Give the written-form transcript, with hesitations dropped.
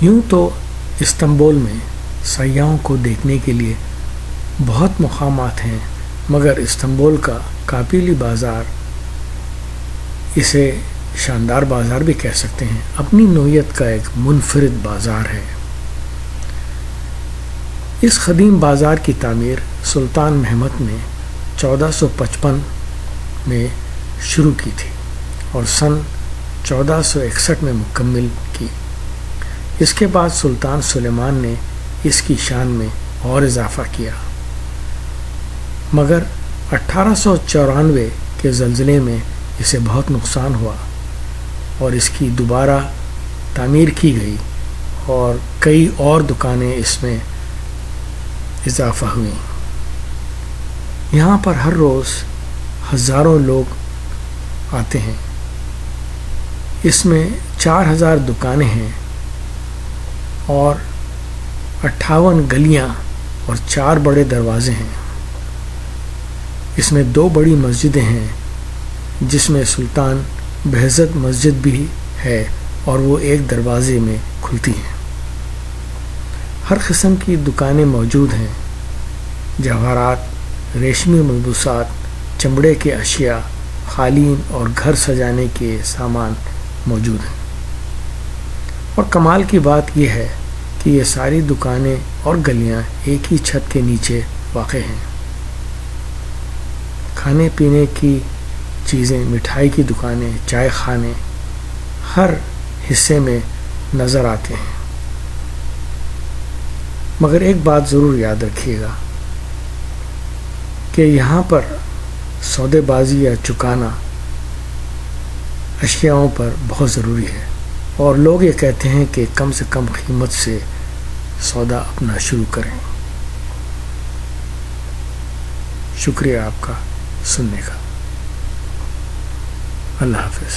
یوں تو استنبول میں سیاحوں کو دیکھنے کے لیے بہت مقامات ہیں، مگر استنبول کا کاپیلی بازار، اسے شاندار بازار بھی کہہ سکتے ہیں، اپنی نوعیت کا ایک منفرد بازار ہے۔ اس قدیم بازار کی تعمیر سلطان محمد نے 1455 میں شروع کی تھی اور سن 1461 میں مکمل کی۔ اس کے بعد سلطان سلیمان نے اس کی شان میں اور اضافہ کیا، مگر 1894 کے زلزلے میں اسے بہت نقصان ہوا اور اس کی دوبارہ تعمیر کی گئی اور کئی اور دکانیں اس میں اضافہ ہوئیں۔ یہاں پر ہر روز ہزاروں لوگ آتے ہیں۔ اس میں 4000 دکانیں ہیں اور 58 گلیاں اور 4 بڑے دروازے ہیں۔ اس میں 2 بڑی مسجدیں ہیں، جس میں سلطان بہزت مسجد بھی ہے اور وہ ایک دروازے میں کھلتی ہیں۔ ہر قسم کی دکانیں موجود ہیں، جواہرات، ریشمی ملبوسات، چمڑے کے اشیاء، قالین اور گھر سجانے کے سامان موجود ہیں۔ اور کمال کی بات یہ ہے کہ یہ ساری دکانیں اور گلیاں ایک ہی چھت کے نیچے واقع ہیں۔ کھانے پینے کی چیزیں، مٹھائی کی دکانیں، چائے خانے ہر حصے میں نظر آتے ہیں۔ مگر ایک بات ضرور یاد رکھیے گا کہ یہاں پر سودے بازی یا چکانا اشیاؤں پر بہت ضروری ہے، اور لوگ یہ کہتے ہیں کہ کم سے کم قیمت سے سودا اپنا شروع کریں۔ شکریہ آپ کا سننے کا۔ اللہ حافظ۔